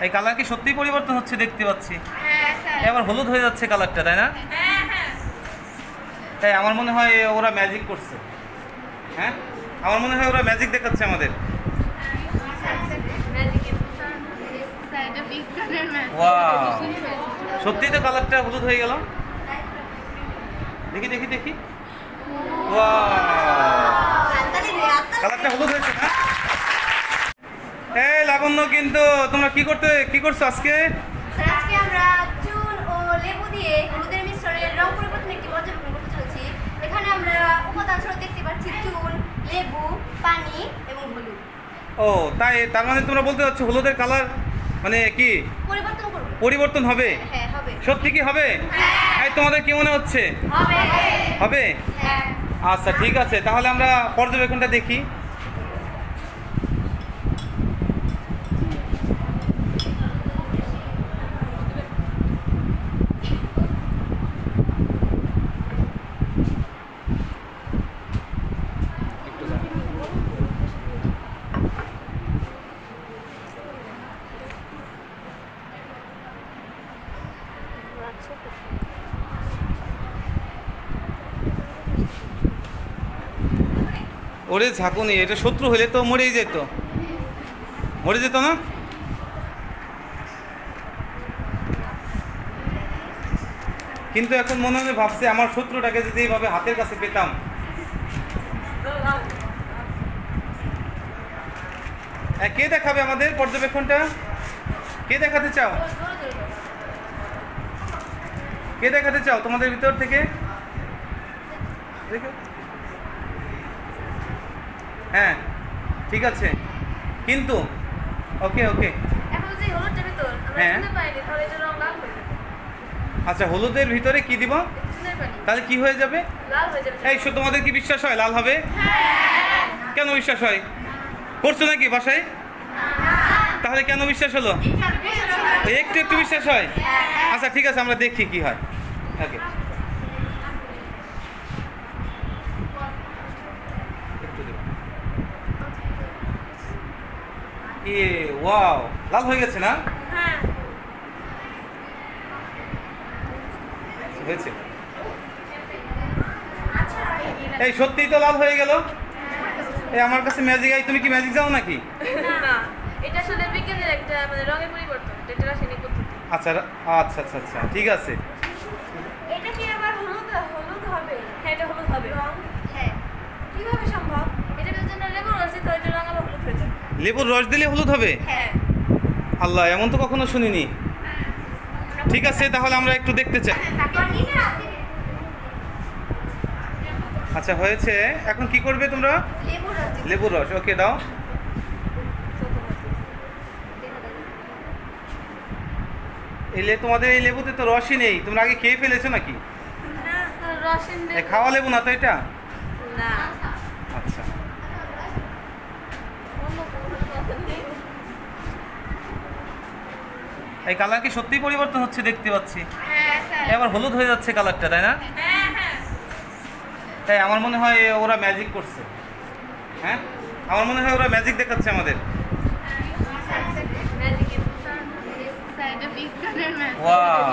এই কালার কি সত্যিই পরিবর্তন হচ্ছে দেখতে পাচ্ছি। হ্যাঁ স্যার। এবার হলুদ হয়ে যাচ্ছে কালারটা, তাই না? হ্যাঁ হ্যাঁ। তাই আমার মনে হয় ওরা ম্যাজিক করছে। হ্যাঁ, আমার মনে হয় ওরা ম্যাজিক দেখাচ্ছে আমাদের। স্যার এটা বিজ্ঞানের ম্যাথ। ওয়াও, সত্যিই তো কালারটা হলুদ হয়ে গেল। দেখি দেখি দেখি, ওয়াও, কালারটা হলুদ হয়েছে না? এই লাবণ্য, কিন্তু তোমরা কি করছো আজকে? স্যার আজকে আমরা চুন ও লেবু দিয়ে হলুদের মিশ্রণের রং পরিবর্তন একটি পর্যবেক্ষণ করতে চলেছি। এখানে আমরা উপাদান স্বরূপ দেখতে পাচ্ছি চুন, লেবু, পানি এবং হলুদ। ও তাই, তার মানে তোমরা বলতে চাচ্ছ হলুদের কালার মানে কি পরিবর্তন করব। পরিবর্তন হবে? হ্যাঁ হবে। সত্যি কি হবে? এই তোমাদের কি মনে হচ্ছে হবে। হবে? হ্যাঁ। আচ্ছা ঠিক আছে, তাহলে আমরা পর্যবেক্ষণটা দেখি। ওরে ঝাঁকুনি, এটা শত্রু হলে তো মরেই যেত, মরে যেত না? কিন্তু এখন মনে মনে ভাবছে আমার শত্রুটাকে যদি এইভাবে হাতের কাছে পেতাম। কে দেখাবে আমাদের পর্যবেক্ষণটা? কে দেখাতে চাও? কে দেখাতে চাও তোমাদের ভিতর থেকে? দেখো। হ্যাঁ ঠিক আছে, কিন্তু ওকে ওকে। এখন যে হলুদটার ভিতর আমরা হ্যাঁ। চুনের পানি দিই তাহলে এটা রং লাল হয়ে যাবে। আচ্ছা, হলুদের ভিতরে কি দিব? চুনের পানি তাহলে কি হয়ে যাবে? লাল হয়ে যাবে। এই তোমাদের কি বিশ্বাস হয় লাল হবে? কেন বিশ্বাস হয়? করছো নাকি বাসায়? তাহলে কেন বিশ্বাস হলো? ওই একটু একটু বিশ্বাস হয়? আচ্ছা ঠিক আছে, আমরা দেখি কি হয়। ওকে, ওয়াও, লাল হয়ে গেছে না? হ্যাঁ। হয়েছে। এই সত্যিই তো লাল হয়ে গেল। এই আমার কাছে ম্যাজিক। এই তুমি কি ম্যাজিক জানো নাকি? না, এটা আসলে বিজ্ঞানের একটা মানে রঙের পরিবর্তন, এটা রাসায়নিক পদ্ধতি। আচ্ছা আচ্ছা আচ্ছা আচ্ছা, ঠিক আছে। এটা কি আবার হলুদ হবে? হ্যাঁ এটা হলুদ হবে। রং? হ্যাঁ। কিভাবে সম্ভব? এটার জন্য লেবুর রস দিতে হয়, এটা রং আবার হলুদ হয়ে যাবে। লেবুর রস দিলে হলুদ হবে? হ্যাঁ। আল্লাহ, এমন তো কখনো শুনিনি। ঠিক আছে, তাহলে আমরা একটু দেখতে চাই। আচ্ছা হয়েছে, এখন কি করবে তোমরা? লেবুর রস দিতে লেবুর রস, ওকে দাও। তোমাদের এই লেবুতে তো রসই নেই, তোমরা আগে খেয়ে ফেলেছো নাকি? না, রসের খাওয়া লেবু না তো এটা? না। আচ্ছা, এই কালার কি সত্যিই পরিবর্তন হচ্ছে দেখতে পাচ্ছি। হ্যাঁ স্যার। এবার হলুদ হয়ে যাচ্ছে কালারটা, তাই না? হ্যাঁ হ্যাঁ। তাই আমার মনে হয় ওরা ম্যাজিক করছে। হ্যাঁ, আমার মনে হয় ওরা ম্যাজিক দেখাচ্ছে আমাদের। স্যার এটা বিজ্ঞানের ম্যাথ। ওয়াও,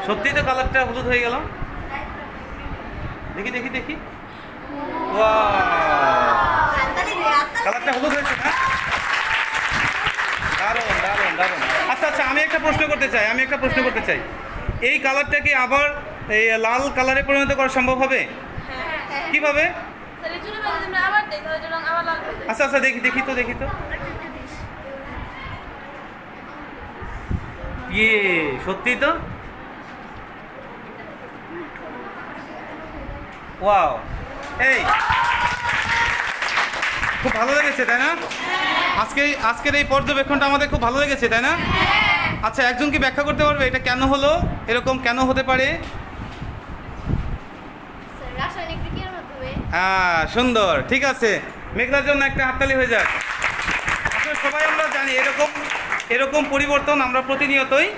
সত্যিই তো কালারটা হলুদ হয়ে গেল। দেখি দেখি দেখি, ওয়াও, কালারটা হলুদ হয়েছে না? দারুণ দারুণ দারুণ। আচ্ছা আচ্ছা, আমি একটা প্রশ্ন করতে চাই। এই কালারটা কি আবার এই লাল কালারে পরিণত করা সম্ভব হবে? হ্যাঁ। কিভাবে? স্যার এই চুনের পানি আমরা আবার দেই তাহলে এটা রং আবার লাল হয়ে যাবে। আচ্ছা আচ্ছা, দেখি তো। সত্যিই তো। ওয়াও, এই খুব ভালো লেগেছে তাই না? আজকের এই পর্যবেক্ষণটা আমাদের খুব ভালো লেগেছে তাই না? আচ্ছা, একজন কি ব্যাখ্যা করতে পারবে এটা কেন হলো, এরকম কেন হতে পারে? রাসায়নিক বিক্রিয়ার মাধ্যমে। হ্যাঁ, সুন্দর, ঠিক আছে। মেঘলার জন্য একটা হাততালি হয়ে যাক। আসলে সবাই আমরা জানি এরকম পরিবর্তন আমরা প্রতিনিয়তই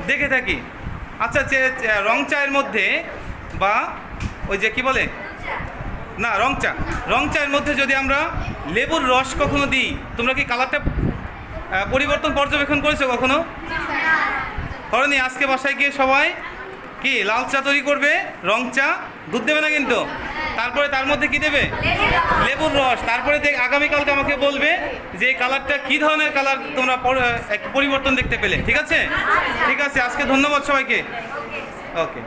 দেখে থাকি। আচ্ছা, রং চায়ের মধ্যে বা ওই যে কি বলে না, রং চায়ের মধ্যে যদি আমরা লেবুর রস কখনো দিই, তোমরা কি কালারটা পরিবর্তন পর্যবেক্ষণ করেছো কখনো? করনি? আজকে বাসায় গিয়ে সবাই কি লাল চা তৈরি করবে, রং চা, দুধ দেবে না কিন্তু, তারপরে তার মধ্যে কি দেবে? লেবুর রস। তারপরে আগামীকালকে আমাকে বলবে যে এই কালারটা কী ধরনের কালার তোমরা পরিবর্তন দেখতে পেলে। ঠিক আছে? ঠিক আছে, আজকে ধন্যবাদ সবাইকে। ওকে।